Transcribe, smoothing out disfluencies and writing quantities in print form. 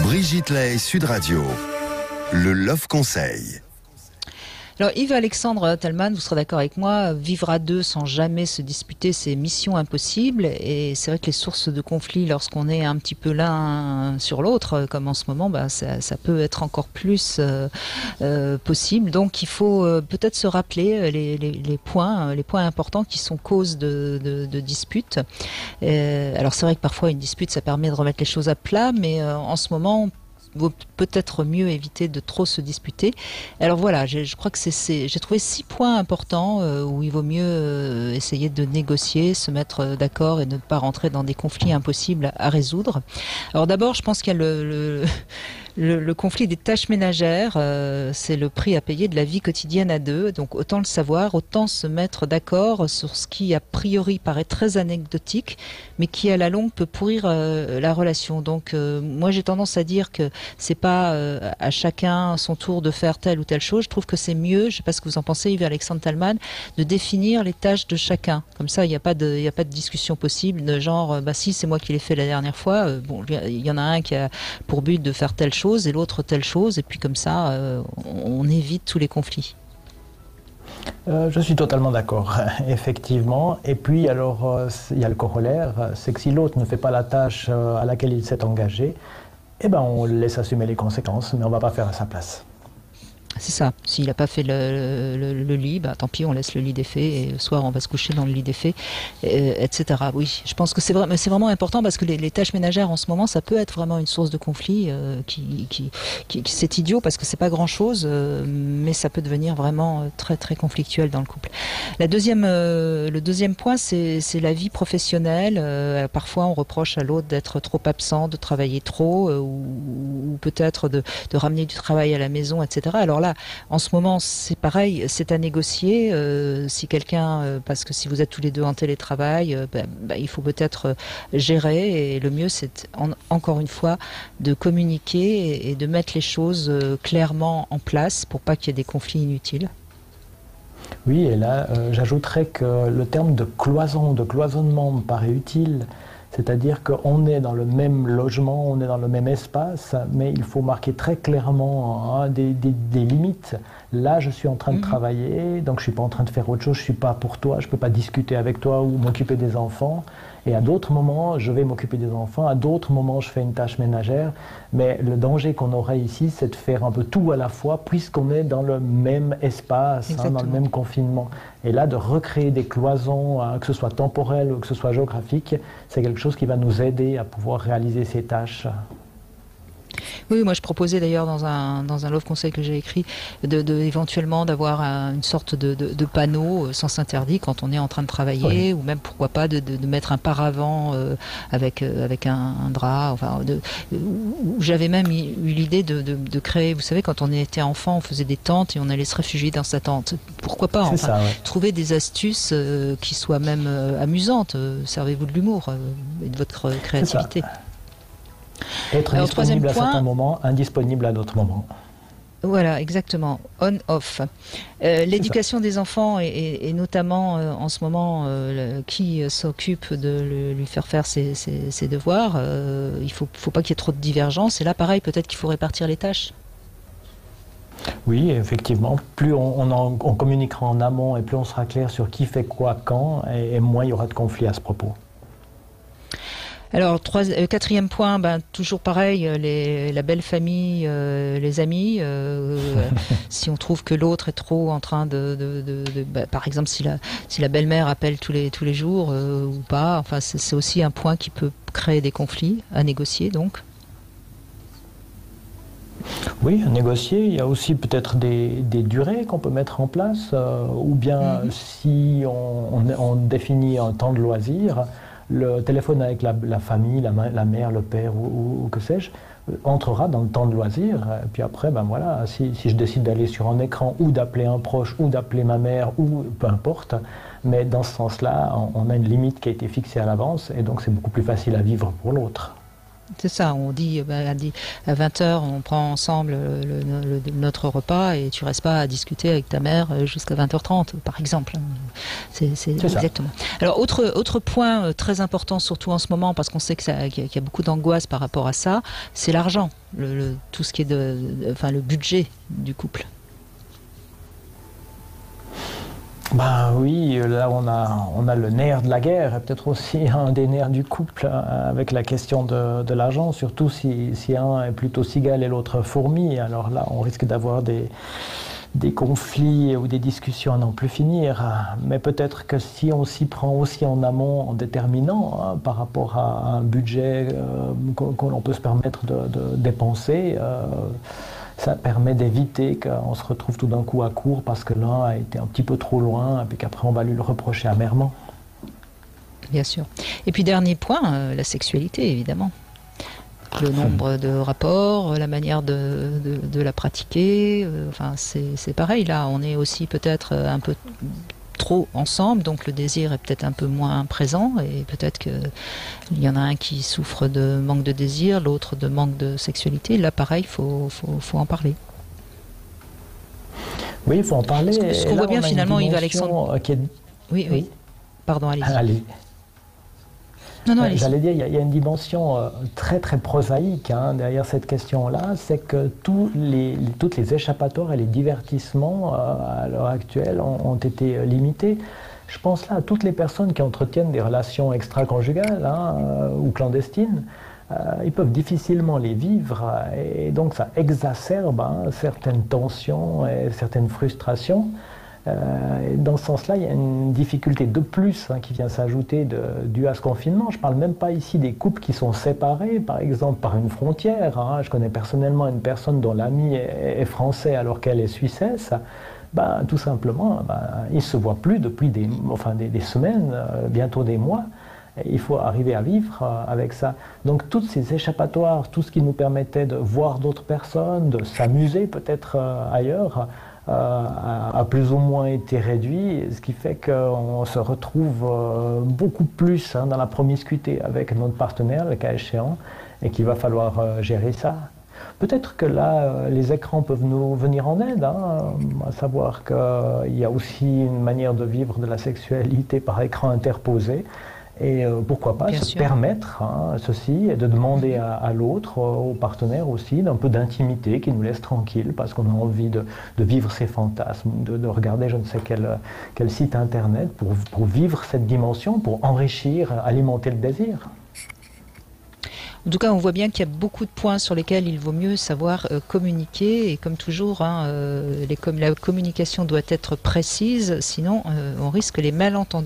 Brigitte Lay, Sud Radio, le Love Conseil. Alors Yves-Alexandre Thalmann, vous serez d'accord avec moi, vivre à deux sans jamais se disputer, c'est mission impossible. Et c'est vrai que les sources de conflit, lorsqu'on est un petit peu l'un sur l'autre, comme en ce moment, ça peut être encore plus possible. Donc il faut peut-être se rappeler les points importants qui sont cause de disputes. Alors c'est vrai que parfois une dispute, ça permet de remettre les choses à plat, mais en ce moment, vaut peut-être mieux éviter de trop se disputer. Alors voilà, je crois que j'ai trouvé 6 points importants où il vaut mieux essayer de négocier, se mettre d'accord et ne pas rentrer dans des conflits impossibles à résoudre. Alors d'abord, je pense qu'il y a le conflit des tâches ménagères, c'est le prix à payer de la vie quotidienne à deux. Donc autant le savoir, autant se mettre d'accord sur ce qui a priori paraît très anecdotique, mais qui à la longue peut pourrir la relation. Donc moi j'ai tendance à dire que c'est pas à chacun son tour de faire telle ou telle chose. Je trouve que c'est mieux, je sais pas ce que vous en pensez Yves-Alexandre Thalmann, de définir les tâches de chacun. Comme ça il n'y a pas de discussion possible de genre si c'est moi qui l'ai fait la dernière fois. Bon, il y en a un qui a pour but de faire telle chose et l'autre telle chose, et puis comme ça on évite tous les conflits. Je suis totalement d'accord, effectivement. Et puis alors il y a le corollaire, c'est que si l'autre ne fait pas la tâche à laquelle il s'est engagé, eh ben on le laisse assumer les conséquences, mais on ne va pas faire à sa place. C'est ça. S'il n'a pas fait le lit, tant pis, on laisse le lit défait et le soir on va se coucher dans le lit défait, etc. Oui, je pense que c'est vraiment important parce que les tâches ménagères en ce moment, ça peut être vraiment une source de conflit c'est idiot parce que c'est pas grand chose, mais ça peut devenir vraiment très très conflictuel dans le couple. Le deuxième point, c'est la vie professionnelle. Parfois, on reproche à l'autre d'être trop absent, de travailler trop, ou peut-être de ramener du travail à la maison, etc. Alors là, en ce moment, c'est pareil, c'est à négocier. Si quelqu'un, parce que si vous êtes tous les deux en télétravail, il faut peut-être gérer. Et le mieux, c'est encore une fois de communiquer et de mettre les choses clairement en place pour pas qu'il y ait des conflits inutiles. Oui, et là, j'ajouterais que le terme de cloison, de cloisonnement me paraît utile. C'est-à-dire qu'on est dans le même logement, on est dans le même espace, mais il faut marquer très clairement des limites. Là, je suis en train de travailler, donc je ne suis pas en train de faire autre chose, je ne suis pas pour toi, je ne peux pas discuter avec toi ou m'occuper des enfants. Et à d'autres moments, je vais m'occuper des enfants, à d'autres moments, je fais une tâche ménagère. Mais le danger qu'on aurait ici, c'est de faire un peu tout à la fois, puisqu'on est dans le même espace, dans le même confinement. Et là, de recréer des cloisons, que ce soit temporel ou que ce soit géographique, c'est quelque chose qui va nous aider à pouvoir réaliser ces tâches. Oui, moi je proposais d'ailleurs dans un Love Conseil que j'ai écrit éventuellement d'avoir une sorte de panneau sens interdit quand on est en train de travailler, ou même pourquoi pas de mettre un paravent avec un drap. Enfin, j'avais même eu l'idée de créer, vous savez, quand on était enfant, on faisait des tentes et on allait se réfugier dans sa tente. Pourquoi pas trouver des astuces qui soient même amusantes. Servez-vous de l'humour et de votre créativité. Être disponible à certains moments, indisponible à d'autres moments. Voilà, exactement. On-off. L'éducation des enfants et notamment en ce moment qui s'occupe de lui faire faire ses devoirs, il faut pas qu'il y ait trop de divergences. Et là, pareil, peut-être qu'il faut répartir les tâches. Oui, effectivement. Plus on communiquera en amont et plus on sera clair sur qui fait quoi quand, et moins il y aura de conflits à ce propos. Alors, quatrième point, toujours pareil, la belle famille, les amis. Si on trouve que l'autre est trop en train par exemple, si la belle-mère appelle tous les jours ou pas, enfin, c'est aussi un point qui peut créer des conflits à négocier, donc. Oui, à négocier. Il y a aussi peut-être des durées qu'on peut mettre en place, ou bien si on définit un temps de loisir. Le téléphone avec la famille, la mère, le père ou que sais-je, entrera dans le temps de loisir. Et puis après, si je décide d'aller sur un écran ou d'appeler un proche ou d'appeler ma mère ou peu importe, mais dans ce sens-là, on a une limite qui a été fixée à l'avance et donc c'est beaucoup plus facile à vivre pour l'autre. C'est ça, on dit, à 20h, on prend ensemble notre repas et tu restes pas à discuter avec ta mère jusqu'à 20h30, par exemple. C'est exactement. Alors, autre point très important, surtout en ce moment, parce qu'on sait qu'il y a beaucoup d'angoisse par rapport à ça, c'est l'argent, tout ce qui est le budget du couple. Ben oui, là on a le nerf de la guerre, et peut-être aussi un des nerfs du couple, avec la question de l'argent, surtout si un est plutôt cigale et l'autre fourmi. Alors là, on risque d'avoir des conflits ou des discussions à n'en plus finir. Mais peut-être que si on s'y prend aussi en amont, en déterminant par rapport à un budget qu'on peut se permettre de dépenser, ça permet d'éviter qu'on se retrouve tout d'un coup à court parce que l'un a été un petit peu trop loin et puis qu'après on va lui le reprocher amèrement. Bien sûr. Et puis dernier point, la sexualité évidemment. Le nombre de rapports, la manière de la pratiquer, c'est pareil là, on est aussi peut-être un peu trop ensemble, donc le désir est peut-être un peu moins présent et peut-être qu'il y en a un qui souffre de manque de désir, l'autre de manque de sexualité. Là pareil, il faut en parler. Oui, il faut en parler. Ce qu'on voit bien finalement, Yves Alexandre... Oui. Pardon, allez-y. Allez. Non, j'allais dire, il y a une dimension très très prosaïque derrière cette question-là, c'est que toutes les échappatoires et les divertissements à l'heure actuelle ont été limités. Je pense là à toutes les personnes qui entretiennent des relations extra-conjugales ou clandestines. Ils peuvent difficilement les vivre et donc ça exacerbe certaines tensions et certaines frustrations. Dans ce sens-là, il y a une difficulté de plus qui vient s'ajouter due à ce confinement. Je ne parle même pas ici des couples qui sont séparés, par exemple par une frontière. Je connais personnellement une personne dont l'ami est français alors qu'elle est suissesse. Tout simplement, ils ne se voient plus depuis des semaines, bientôt des mois. Il faut arriver à vivre avec ça. Donc tous ces échappatoires, tout ce qui nous permettait de voir d'autres personnes, de s'amuser peut-être ailleurs, a plus ou moins été réduit, ce qui fait qu'on se retrouve beaucoup plus dans la promiscuité avec notre partenaire, le cas échéant, et qu'il va falloir gérer ça. Peut-être que là, les écrans peuvent nous venir en aide, à savoir qu'il y a aussi une manière de vivre de la sexualité par écran interposé. Et pourquoi pas permettre ceci et de demander à l'autre, au partenaire aussi, d'un peu d'intimité qui nous laisse tranquille parce qu'on a envie de vivre ses fantasmes, de regarder je ne sais quel site internet pour vivre cette dimension, pour enrichir, alimenter le désir. En tout cas, on voit bien qu'il y a beaucoup de points sur lesquels il vaut mieux savoir communiquer. Et comme toujours, la communication doit être précise, sinon on risque les malentendus.